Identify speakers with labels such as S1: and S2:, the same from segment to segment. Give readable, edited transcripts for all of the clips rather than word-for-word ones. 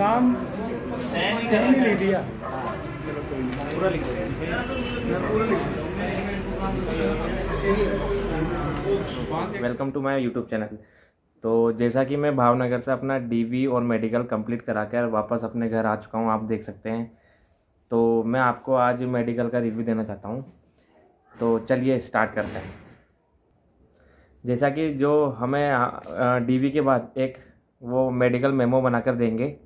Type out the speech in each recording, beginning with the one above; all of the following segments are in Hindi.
S1: नाम सही नहीं दिया। चलो कोई नहीं, पूरा लिख दो। मैं पूरा लिख दूँ।
S2: Welcome to my YouTube channel. तो जैसा कि मैं भावनगर से अपना डीवी और मेडिकल कंप्लीट करा कर वापस अपने घर आ चुका हूँ, आप देख सकते हैं। तो मैं आपको आज मेडिकल का रिव्यू देना चाहता हूँ। तो चलिए स्टार्ट करते हैं। जैसा कि जो हमें डीवी के बाद एक वो मेडिकल मेमो बनाकर देंगे,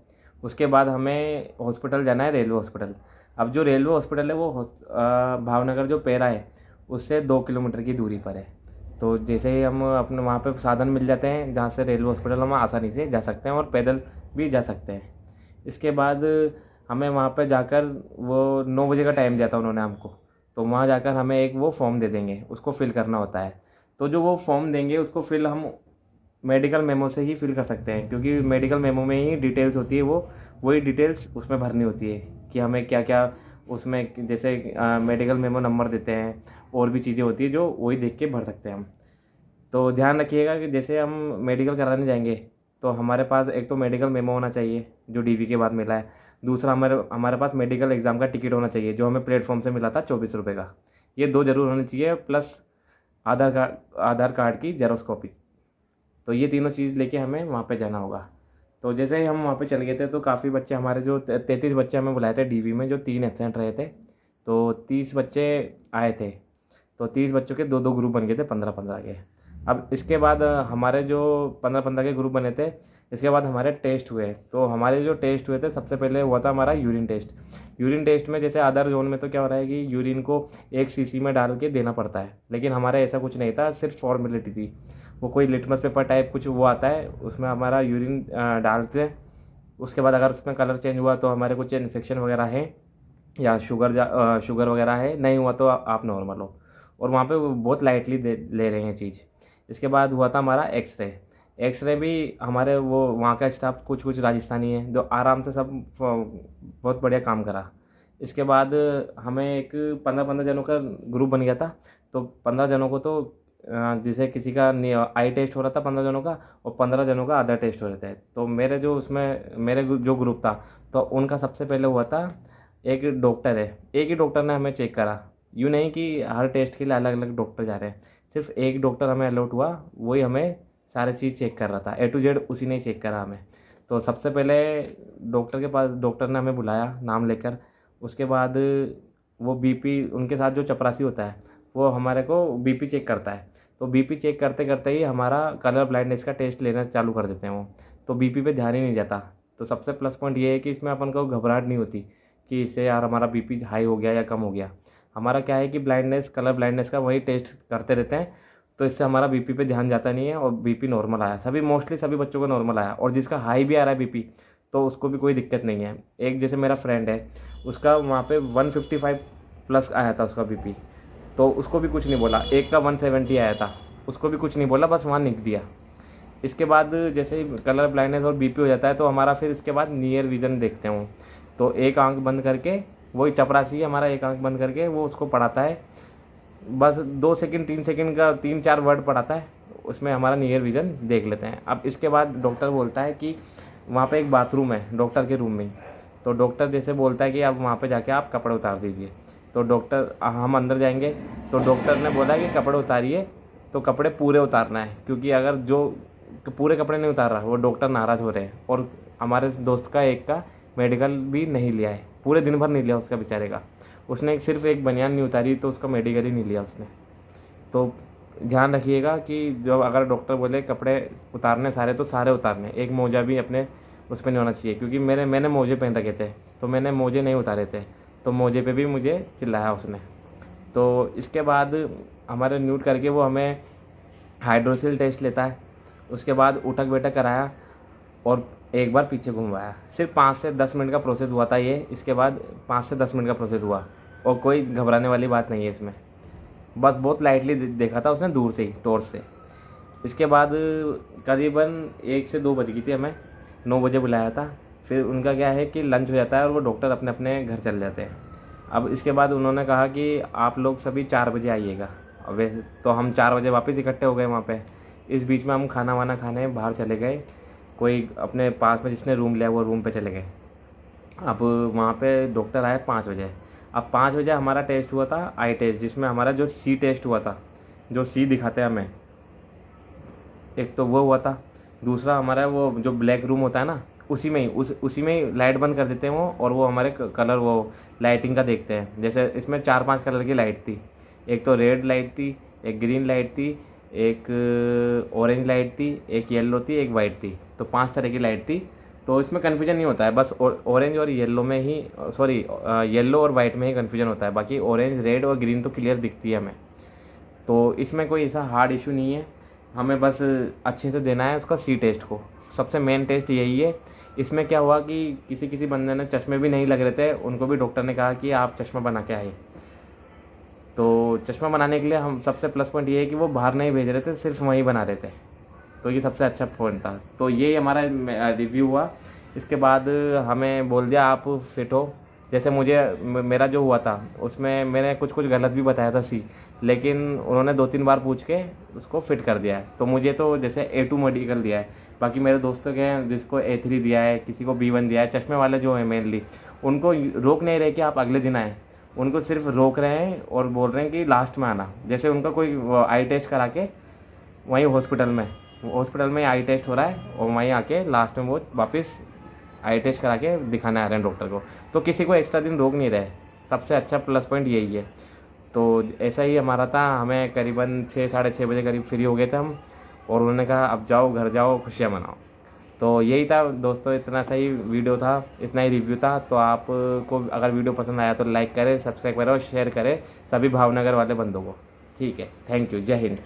S2: उसके बाद हमें हॉस्पिटल जाना है, रेलवे हॉस्पिटल। अब जो रेलवे हॉस्पिटल है वो भावनगर जो पेरा है उससे 2 किलोमीटर की दूरी पर है। तो जैसे ही हम अपने वहाँ पे साधन मिल जाते हैं जहाँ से रेलवे हॉस्पिटल हम आसानी से जा सकते हैं और पैदल भी जा सकते हैं। इसके बाद हमें वहाँ पे जाकर वो 9 बजे का टाइम दिया था उन्होंने हमको। तो वहाँ जाकर हमें एक वो फॉर्म दे देंगे, उसको फिल करना होता है। तो जो वो फॉर्म देंगे उसको फिल हम मेडिकल मेमो से ही फिल कर सकते हैं, क्योंकि मेडिकल मेमो में ही डिटेल्स होती है, वो वही डिटेल्स उसमें भरनी होती है कि हमें क्या क्या उसमें, जैसे मेडिकल मेमो नंबर देते हैं और भी चीज़ें होती है जो वही देख के भर सकते हैं हम। तो ध्यान रखिएगा कि जैसे हम मेडिकल कराने जाएंगे तो हमारे पास एक तो मेडिकल मेमो होना चाहिए जो डीवी के बाद मिला है। दूसरा हमारे हमारे पास मेडिकल एग्ज़ाम का टिकट होना चाहिए जो हमें प्लेटफॉर्म से मिला था 24 रुपये का। ये दो ज़रूर होने चाहिए, प्लस आधार कार्ड की जेरोक्स कॉपी। तो ये तीनों चीज़ लेके हमें वहाँ पे जाना होगा। तो जैसे ही हम वहाँ पे चले गए थे तो काफ़ी बच्चे हमारे, जो 33 बच्चे हमें बुलाए थे डीवी में, जो 3 एब्सेंट रहे थे। तो 30 बच्चे आए थे। तो 30 बच्चों के दो दो ग्रुप बन गए थे, 15-15 के। अब इसके बाद हमारे जो 15-15 के ग्रुप बने थे, इसके बाद हमारे टेस्ट हुए। तो हमारे जो टेस्ट हुए थे, सबसे पहले हुआ था हमारा यूरिन टेस्ट। यूरिन टेस्ट में जैसे अदर जोन में तो क्या हो रहा है कि यूरिन को एक सीसी में डाल के देना पड़ता है, लेकिन हमारे ऐसा कुछ नहीं था, सिर्फ फॉर्मेलिटी थी। वो कोई लिटमस पेपर टाइप कुछ वो आता है, उसमें हमारा यूरिन डालते हैं। उसके बाद अगर उसमें कलर चेंज हुआ तो हमारे कुछ इन्फेक्शन वगैरह है या शुगर वगैरह है, नहीं हुआ तो आप नॉर्मल हो। और वहाँ पे वो बहुत लाइटली ले रहे हैं चीज़। इसके बाद हुआ था हमारा एक्सरे। एक्सरे भी हमारे वो वहाँ का स्टाफ कुछ कुछ राजस्थानी है जो आराम से सब बहुत बढ़िया काम करा। इसके बाद हमें एक 15-15 जनों का ग्रुप बन गया था। तो 15 जनों को तो जैसे किसी का आई टेस्ट हो रहा था 15 जनों का, और 15 जनों का अदर टेस्ट हो रहे थे। तो मेरे जो उसमें मेरे जो ग्रुप था तो उनका सबसे पहले हुआ था, एक डॉक्टर है, एक ही डॉक्टर ने हमें चेक करा। यूँ नहीं कि हर टेस्ट के लिए अलग अलग डॉक्टर जा रहे हैं, सिर्फ एक डॉक्टर हमें अलॉट हुआ, वही हमें सारी चीज़ चेक कर रहा था, ए टू जेड उसी ने चेक करा हमें। तो सबसे पहले डॉक्टर के पास, डॉक्टर ने हमें बुलाया नाम लेकर। उसके बाद वो बीपी, उनके साथ जो चपरासी होता है वो हमारे को बीपी चेक करता है। तो बीपी चेक करते करते ही हमारा कलर ब्लाइंडनेस का टेस्ट लेना चालू कर देते हैं वो। तो बीपी पे ध्यान ही नहीं जाता। तो सबसे प्लस पॉइंट ये है कि इसमें अपन को घबराहट नहीं होती कि इससे यार हमारा बीपी हाई हो गया या कम हो गया। हमारा क्या है कि ब्लाइंडनेस, कलर ब्लाइंडनेस का वही टेस्ट करते रहते हैं। तो इससे हमारा बीपी पे ध्यान जाता नहीं है और बीपी नॉर्मल आया, मोस्टली सभी बच्चों को नॉर्मल आया। और जिसका हाई भी आ रहा है बीपी तो उसको भी कोई दिक्कत नहीं है। एक जैसे मेरा फ्रेंड है, उसका वहाँ पे 155 प्लस आया था उसका बीपी, तो उसको भी कुछ नहीं बोला। एक का 170 आया था, उसको भी कुछ नहीं बोला, बस वहाँ निक दिया। इसके बाद जैसे ही कलर ब्लाइंडनेस और बीपी हो जाता है तो हमारा फिर इसके बाद नियर विज़न देखते हैं वो। तो एक आंख बंद करके, वही चपरासी हमारा एक आंख बंद करके वो उसको पढ़ाता है, बस 2 सेकंड 3 सेकंड का 3-4 वर्ड पढ़ाता है, उसमें हमारा नियर विज़न देख लेते हैं। अब इसके बाद डॉक्टर बोलता है कि वहाँ पे एक बाथरूम है डॉक्टर के रूम में ही। तो डॉक्टर जैसे बोलता है कि अब वहाँ पे जाके आप कपड़े उतार दीजिए। तो डॉक्टर, हम अंदर जाएंगे तो डॉक्टर ने बोला कि कपड़े उतारिए। तो कपड़े पूरे उतारना है, क्योंकि अगर जो पूरे कपड़े नहीं उतार रहा वो डॉक्टर नाराज़ हो रहे हैं। और हमारे दोस्त का एक का मेडिकल भी नहीं लिया है, पूरे दिन भर नहीं लिया उसका बेचारे का। उसने सिर्फ एक बनियान नहीं उतारी तो उसका मेडिकल ही नहीं लिया उसने। तो ध्यान रखिएगा कि जब अगर डॉक्टर बोले कपड़े उतारने सारे तो सारे उतारने, एक मोजा भी अपने उसमें नहीं होना चाहिए। क्योंकि मैंने मोजे पहन रखे थे तो मैंने मोजे नहीं उतारे थे, तो मोजे पे भी मुझे चिल्लाया उसने। तो इसके बाद हमारे न्यूट करके वो हमें हाइड्रोसिल टेस्ट लेता है। उसके बाद उठक बैठक कराया और एक बार पीछे घुमवाया। सिर्फ 5 से 10 मिनट का प्रोसेस हुआ था ये। इसके बाद 5 से 10 मिनट का प्रोसेस हुआ और कोई घबराने वाली बात नहीं है इसमें, बस बहुत लाइटली देखा था उसने दूर से ही, टॉर्च से। इसके बाद करीबन 1 से 2 बज गई थी, हमें 9 बजे बुलाया था। फिर उनका क्या है कि लंच हो जाता है और वो डॉक्टर अपने अपने घर चले जाते हैं। अब इसके बाद उन्होंने कहा कि आप लोग सभी 4 बजे आइएगा। अब वैसे तो हम 4 बजे वापस इकट्ठे हो गए वहाँ पे। इस बीच में हम खाना वाना खाने बाहर चले गए। कोई अपने पास में जिसने रूम लिया वो रूम पे चले गए। अब वहाँ पे डॉक्टर आए 5 बजे। अब 5 बजे हमारा टेस्ट हुआ था आई टेस्ट, जिसमें हमारा जो सी टेस्ट हुआ था, जो सी दिखाते हैं हमें, एक तो वो हुआ था। दूसरा हमारा वो जो ब्लैक रूम होता है ना, उसी में ही लाइट बंद कर देते हैं वो, और वो हमारे कलर वो लाइटिंग का देखते हैं। जैसे इसमें 4-5 कलर की लाइट थी। एक तो रेड लाइट थी, एक ग्रीन लाइट थी, एक ऑरेंज लाइट थी, एक येलो थी, एक वाइट थी। तो 5 तरह की लाइट थी। तो इसमें कन्फ्यूजन नहीं होता है, बस ऑरेंज और येलो में ही, सॉरी, येलो और वाइट में ही कन्फ्यूजन होता है। बाकी ऑरेंज, रेड और ग्रीन तो क्लियर दिखती है हमें। तो इसमें कोई ऐसा हार्ड इशू नहीं है, हमें बस अच्छे से देना है उसका सी टेस्ट को। सबसे मेन टेस्ट यही है। इसमें क्या हुआ कि किसी किसी बंदे ने चश्मे भी नहीं लग रहे थे, उनको भी डॉक्टर ने कहा कि आप चश्मा बना के आए। तो चश्मा बनाने के लिए हम सबसे प्लस पॉइंट ये है कि वो बाहर नहीं भेज रहे थे, सिर्फ वहीं बना रहे थे। तो ये सबसे अच्छा पॉइंट था। तो ये हमारा रिव्यू हुआ। इसके बाद हमें बोल दिया आप फिट हो। जैसे मेरा जो हुआ था उसमें मैंने कुछ गलत भी बताया था सी, लेकिन उन्होंने 2-3 बार पूछ के उसको फिट कर दिया है। तो मुझे तो जैसे A2 मेडिकल दिया है, बाकी मेरे दोस्तों के हैं जिसको A3 दिया है, किसी को B1 दिया है। चश्मे वाले जो हैं मेनली, उनको रोक नहीं रहे कि आप अगले दिन आएँ, उनको सिर्फ रोक रहे हैं और बोल रहे हैं कि लास्ट में आना। जैसे उनका कोई आई टेस्ट करा के वहीं हॉस्पिटल में आई टेस्ट हो रहा है, और वहीं आके लास्ट में वो वापस आई टेस्ट करा के दिखाने आ रहे हैं डॉक्टर को। तो किसी को एक्स्ट्रा दिन रोक नहीं रहे। सबसे अच्छा प्लस पॉइंट यही है। तो ऐसा ही हमारा था। हमें करीबन 6-6:30 बजे करीब फ्री हो गए थे हम, और उन्होंने कहा अब जाओ घर जाओ, खुशियाँ मनाओ। तो यही था दोस्तों, इतना सही वीडियो था, इतना ही रिव्यू था। तो आपको अगर वीडियो पसंद आया तो लाइक करें, सब्सक्राइब करें और शेयर करें सभी भावनगर वाले बंदों को। ठीक है, थैंक यू, जय हिंद।